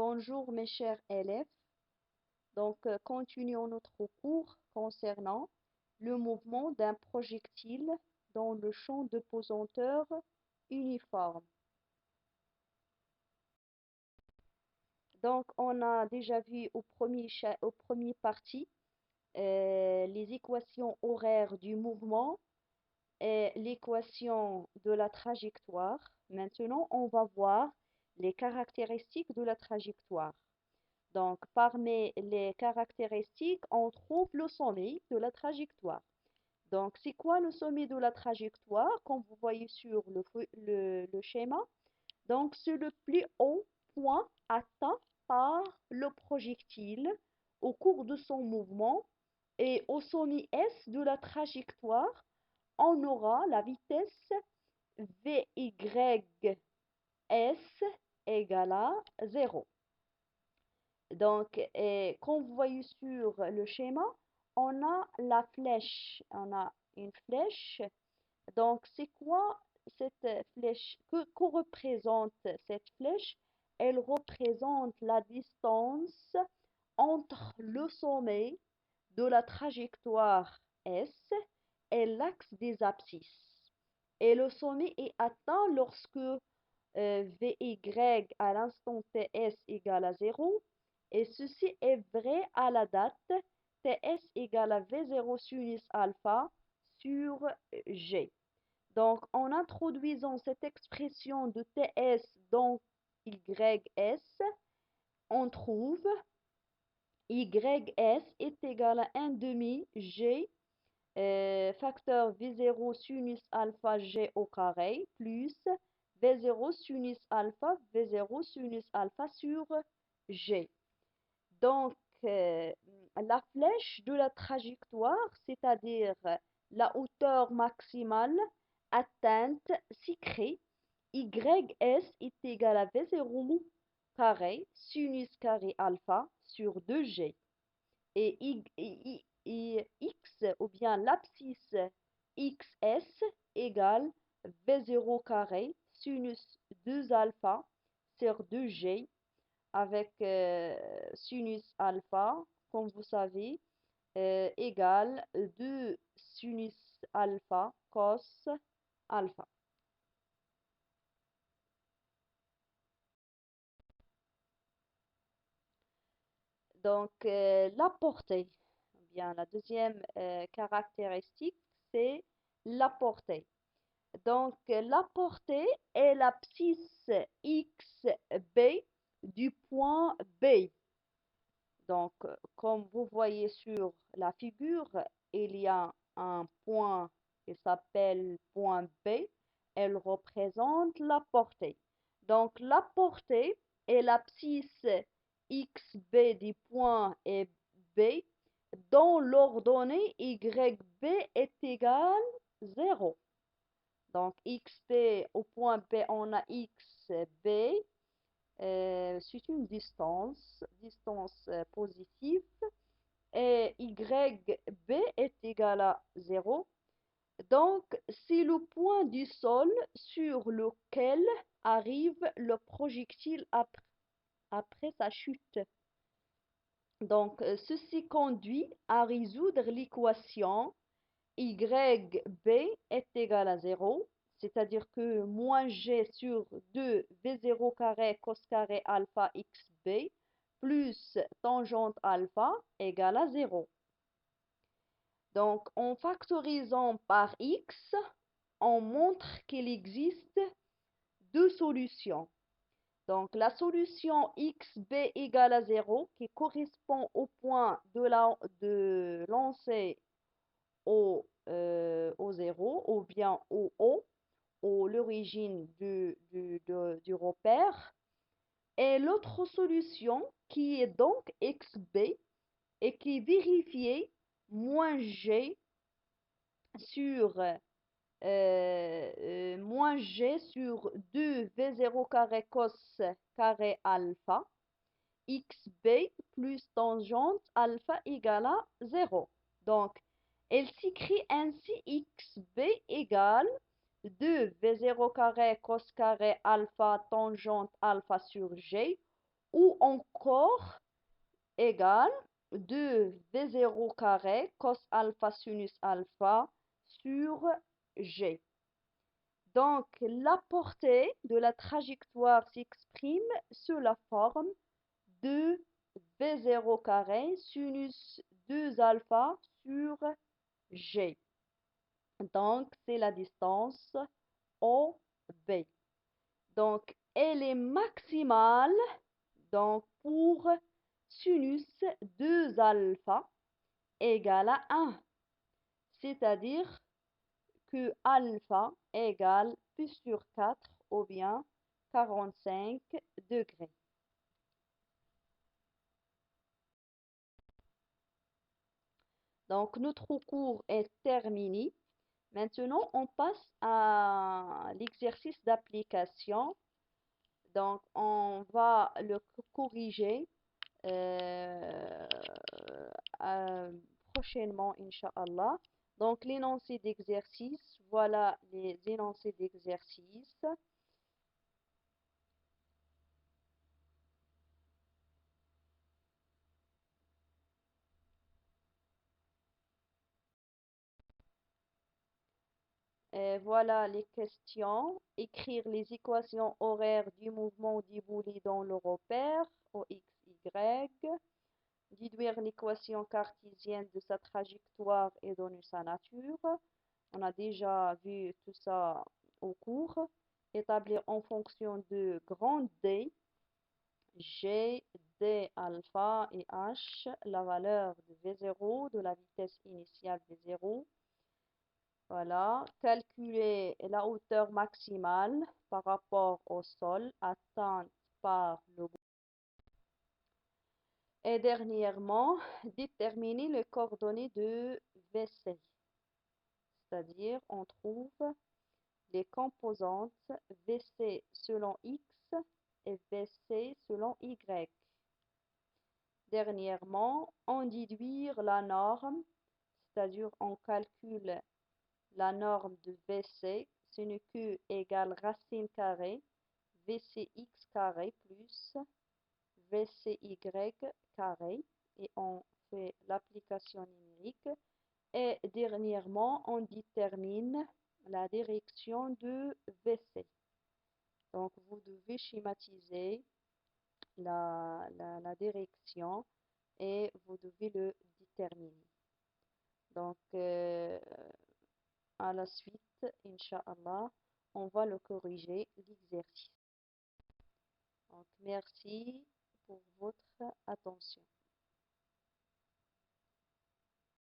Bonjour mes chers élèves. Continuons notre cours concernant le mouvement d'un projectile dans le champ de pesanteur uniforme. Donc, on a déjà vu au premier partie les équations horaires du mouvement et l'équation de la trajectoire. Maintenant, on va voir les caractéristiques de la trajectoire. Donc, parmi les caractéristiques, on trouve le sommet de la trajectoire. Donc, c'est quoi le sommet de la trajectoire, comme vous voyez sur le schéma? Donc, c'est le plus haut point atteint par le projectile au cours de son mouvement. Et au sommet S de la trajectoire, on aura la vitesse VYS égale à 0. Donc, comme vous voyez sur le schéma, on a la flèche. On a une flèche. Donc, c'est quoi cette flèche? Que représente cette flèche? Elle représente la distance entre le sommet de la trajectoire S et l'axe des abscisses. Et le sommet est atteint lorsque VY à l'instant TS égale à 0. Et ceci est vrai à la date TS égale à V0 sinus alpha sur G. Donc, en introduisant cette expression de TS dans YS, on trouve YS est égal à 1 demi G facteur V0 sinus alpha G au carré plus V0 sinus alpha V0 sinus alpha sur G. Donc, la flèche de la trajectoire, c'est-à-dire la hauteur maximale atteinte s'écrit YS est égal à V0 carré sinus carré alpha sur 2G. Et X ou bien l'abscisse XS égale V0 carré sinus 2 alpha sur 2G avec sinus alpha, comme vous savez, égale 2 sinus alpha cos alpha. Donc, la portée, bien la deuxième caractéristique, c'est la portée. Donc, la portée est l'abscisse XB du point B. Donc, comme vous voyez sur la figure, il y a un point qui s'appelle point B. Elle représente la portée. Donc, la portée est l'abscisse XB du point B dont l'ordonnée YB est égale 0. Donc, XB au point B, on a XB. C'est une distance positive. Et YB est égal à 0. Donc, c'est le point du sol sur lequel arrive le projectile après sa chute. Donc, ceci conduit à résoudre l'équation YB est égal à 0, c'est-à-dire que moins G sur 2 V0 carré cos carré alpha XB plus tangente alpha égale à 0. Donc, en factorisant par X, on montre qu'il existe deux solutions. Donc, la solution XB égale à 0 qui correspond au point de lancer au 0 ou bien au O, ou l'origine du repère. Et l'autre solution qui est donc XB et qui est vérifiée moins G sur moins G sur 2 V0 carré cos carré alpha XB plus tangente alpha égale à 0. Donc, elle s'écrit ainsi XB égale 2 V0 carré cos carré alpha tangente alpha sur G ou encore égale 2 V0 carré cos alpha sinus alpha sur G. Donc, la portée de la trajectoire s'exprime sous la forme de V0 carré sinus 2 alpha sur G. Donc, c'est la distance OB. Donc, elle est maximale donc, pour sinus 2 alpha égale à 1. C'est-à-dire que alpha égale pi sur 4 ou bien 45 degrés. Donc, notre cours est terminé. Maintenant, on passe à l'exercice d'application. Donc, on va le corriger euh, euh, prochainement, Inch'Allah. Donc, l'énoncé d'exercice, voilà les énoncés d'exercice. Voilà les questions. Écrire les équations horaires du mouvement du boulet dans le repère, OX, Y. Déduire l'équation cartésienne de sa trajectoire et donner sa nature. On a déjà vu tout ça au cours. Établir en fonction de grand D, G, D alpha et H la valeur de V0 de la vitesse initiale V0. Voilà. Calculer la hauteur maximale par rapport au sol atteinte par le. Et dernièrement, déterminer les coordonnées de VC. C'est-à-dire, on trouve les composantes VC selon X et VC selon Y. Dernièrement, on déduire la norme, c'est-à-dire on calcule la norme de VC, ce n'est que égale racine carrée VCX carré plus VCY carré et on fait l'application numérique. Et dernièrement, on détermine la direction de VC. Donc, vous devez schématiser la direction et vous devez le déterminer. Donc, à la suite, Inch'Allah, on va le corriger, l'exercice. Donc, merci pour votre attention.